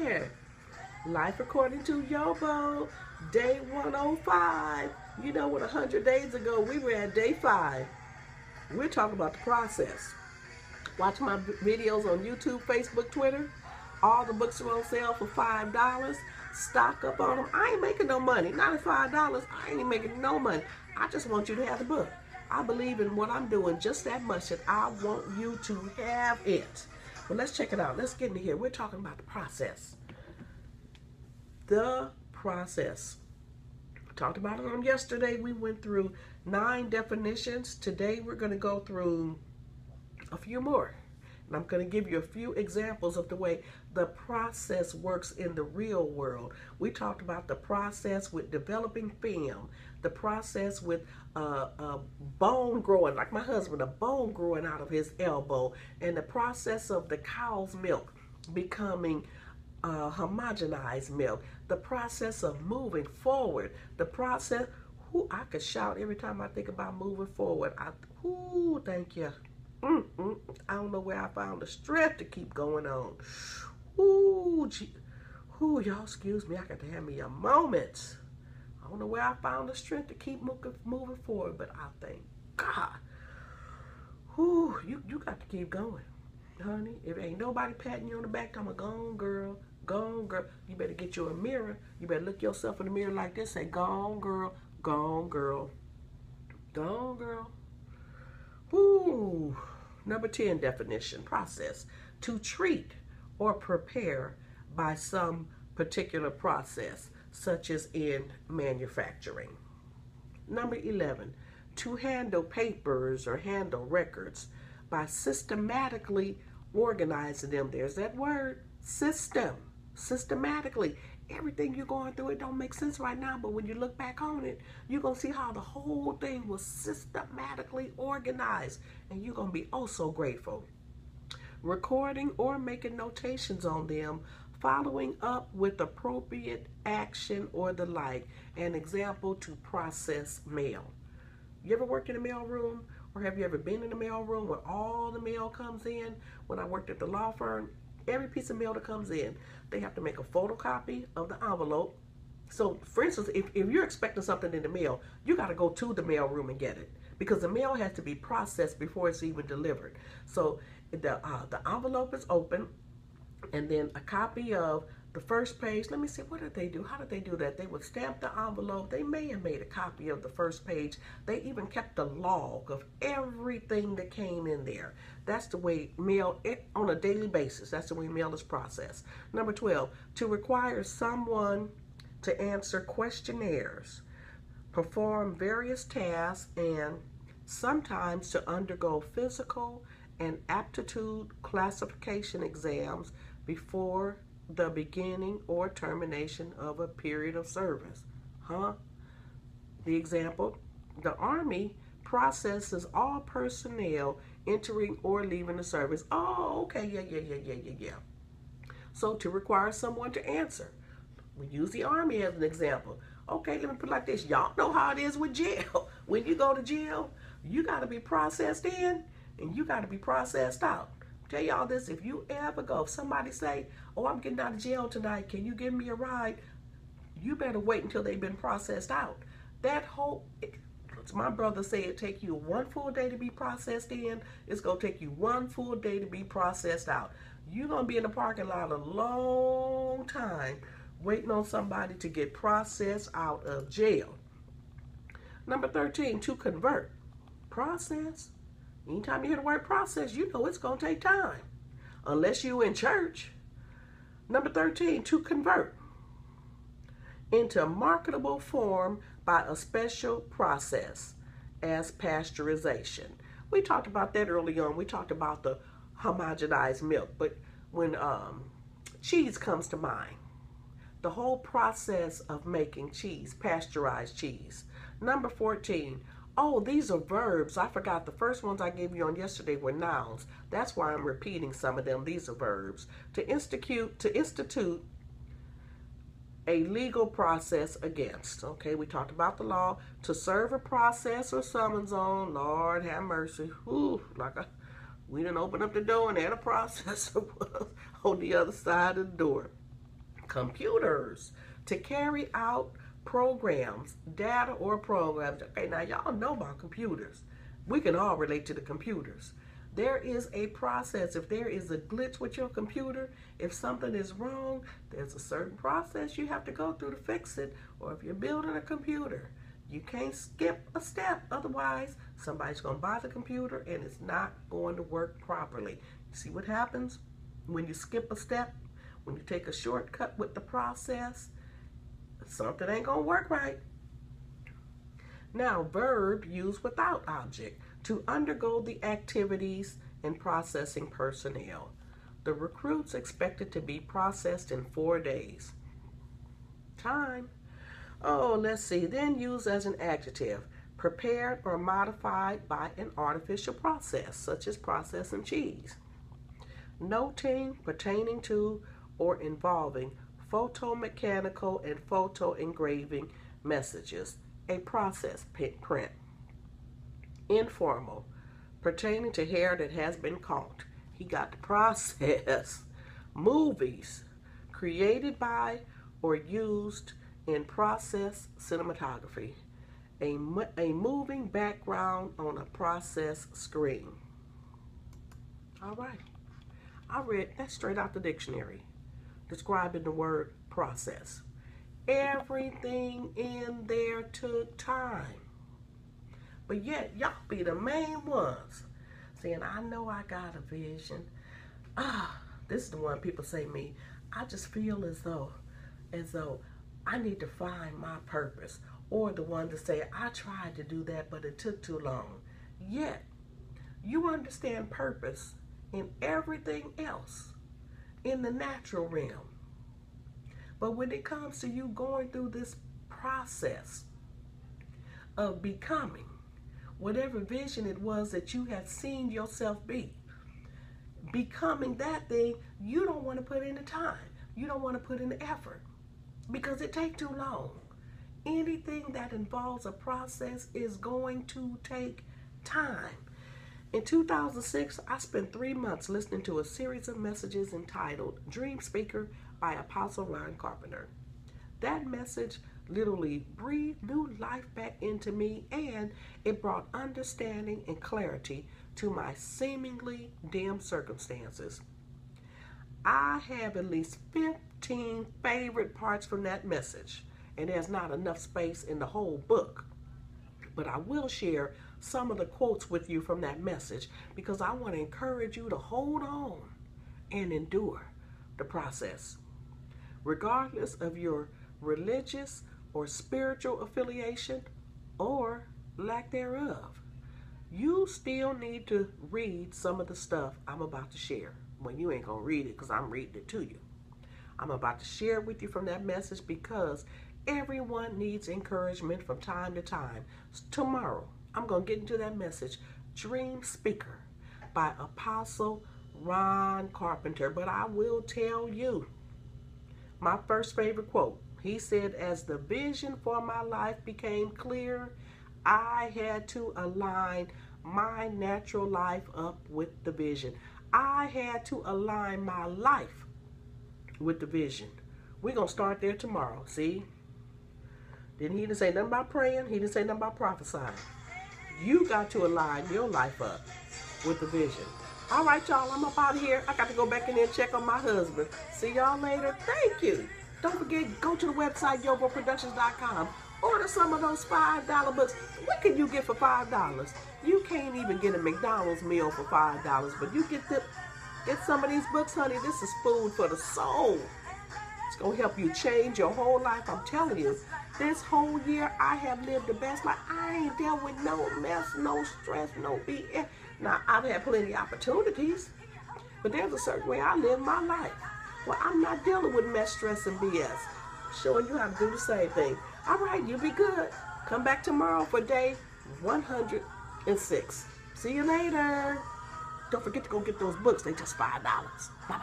there. Life according to YoBo, day 105. You know what, 100 days ago, we were at day 5. We're talking about the process. Watch my videos on YouTube, Facebook, Twitter. All the books are on sale for $5. Stock up on them. I ain't making no money. Not at $5. I ain't making no money. I just want you to have the book. I believe in what I'm doing just that much that I want you to have it. But let's check it out. Let's get into here. We're talking about the process. The process. We talked about it on yesterday. We went through 9 definitions. Today we're going to go through a few more. And I'm going to give you a few examples of the way the process works in the real world. We talked about the process with developing film, the process with bone growing, like my husband, a bone growing out of his elbow, and the process of the cow's milk becoming homogenized milk, the process of moving forward, the process, I could shout every time I think about moving forward. Thank you. I don't know where I found the strength to keep going on. Y'all excuse me, I got to have me a moment. I don't know where I found the strength to keep moving forward, but I thank God. You got to keep going, honey. If ain't nobody patting you on the back, I'm a gone girl, gone girl. You better get you a mirror. You better look yourself in the mirror like this, say, gone girl, gone girl, gone girl. Number 10 definition, process, to treat or prepare by some particular process, such as in manufacturing. Number 11, to handle papers or handle records by systematically organizing them. There's that word, system, systematically. Everything you're going through, it don't make sense right now, but when you look back on it, you're going to see how the whole thing was systematically organized, and you're going to be oh so grateful. Recording or making notations on them, following up with appropriate action or the like. An example, to process mail. You ever worked in a mail room, or have you ever been in a mail room where all the mail comes in? When I worked at the law firm, every piece of mail that comes in, they have to make a photocopy of the envelope. So, for instance, if you're expecting something in the mail, you got to go to the mail room and get it, because the mail has to be processed before it's even delivered. So, the envelope is open, and then a copy of the first page. Let me see, what did they do? How did they do that? They would stamp the envelope. They may have made a copy of the first page. They even kept a log of everything that came in there. That's the way mail, on a daily basis, that's the way mail is processed. Number 12, to require someone to answer questionnaires, perform various tasks, and sometimes to undergo physical and aptitude classification exams before the beginning or termination of a period of service. The example, the Army processes all personnel entering or leaving the service. Oh, okay, yeah. So to require someone to answer. We use the Army as an example. Okay, let me put it like this. Y'all know how it is with jail. When you go to jail, you got to be processed in and you got to be processed out. Tell y'all this, if you ever go, if somebody say, oh, I'm getting out of jail tonight, can you give me a ride? You better wait until they've been processed out. That whole, my brother said, it take you 1 full day to be processed in. It's going to take you 1 full day to be processed out. You're going to be in the parking lot a long time waiting on somebody to get processed out of jail. Number 13, to convert. Process. Anytime you hear the word process, you know it's going to take time. Unless you're in church. Number 13, to convert into marketable form by a special process as pasteurization. We talked about that early on. We talked about the homogenized milk. But when cheese comes to mind, the whole process of making cheese, pasteurized cheese. Number 14, oh, these are verbs. I forgot the first ones I gave you on yesterday were nouns. That's why I'm repeating some of them. These are verbs. To institute a legal process against. Okay, we talked about the law. To serve a process or summons on. Lord have mercy. Ooh, we didn't open up the door and had a process on the other side of the door. Computers, to carry out programs, data or programs. Okay, now y'all know about computers. We can all relate to the computers. There is a process. If there is a glitch with your computer, if something is wrong, there's a certain process you have to go through to fix it. Or if you're building a computer, you can't skip a step. Otherwise, somebody's going to buy the computer and it's not going to work properly. You see what happens when you skip a step? When you take a shortcut with the process, something ain't going to work right. Now, verb used without object, to undergo the activities in processing personnel. The recruits expected to be processed in 4 days. Time. Oh, let's see. Then used as an adjective, prepared or modified by an artificial process, such as processing cheese. Noting, pertaining to, or involving photomechanical and photo engraving messages, a process print. Informal, pertaining to hair that has been caught. He got the process. Movies, created by or used in process cinematography. A moving background on a process screen. All right. I read that straight out the dictionary, describing the word process. Everything in there took time. But yet, y'all be the main ones saying, I know I got a vision. This is the one people say to me, I just feel as though I need to find my purpose. Or the one to say, I tried to do that, but it took too long. Yet, you understand purpose in everything else, in the natural realm. But when it comes to you going through this process of becoming whatever vision it was that you have seen yourself be, becoming that thing, you don't want to put in the time. You don't want to put in the effort because it takes too long. Anything that involves a process is going to take time. In 2006, I spent 3 months listening to a series of messages entitled Dream Speaker by Apostle Ron Carpenter. That message literally breathed new life back into me, and it brought understanding and clarity to my seemingly dim circumstances. I have at least 15 favorite parts from that message, and there's not enough space in the whole book. But I will share some of the quotes with you from that message because I want to encourage you to hold on and endure the process. Regardless of your religious or spiritual affiliation or lack thereof, you still need to read some of the stuff I'm about to share. Well, you ain't gonna read it because I'm reading it to you. I'm about to share with you from that message because everyone needs encouragement from time to time. Tomorrow, I'm gonna get into that message, Dream Speaker by Apostle Ron Carpenter. But I will tell you my first favorite quote. He said, as the vision for my life became clear, I had to align my natural life up with the vision. I had to align my life with the vision. We're going to start there tomorrow, see? He didn't say nothing about praying. He didn't say nothing about prophesying. You got to align your life up with the vision. All right, y'all, I'm up out of here. I got to go back in there and check on my husband. See y'all later. Thank you. Don't forget, go to the website, YoBoProductions.com. Order some of those $5 books. What can you get for $5? You can't even get a McDonald's meal for $5, but you get some of these books, honey. This is food for the soul. It's going to help you change your whole life. I'm telling you, this whole year, I have lived the best life. I ain't dealt with no mess, no stress, no BS. Now, I've had plenty of opportunities, but there's a certain way I live my life. Well, I'm not dealing with mess, stress, and BS. Showing you how to do the same thing. All right, you be good. Come back tomorrow for day 106. See you later. Don't forget to go get those books. They're just $5. Bye-bye.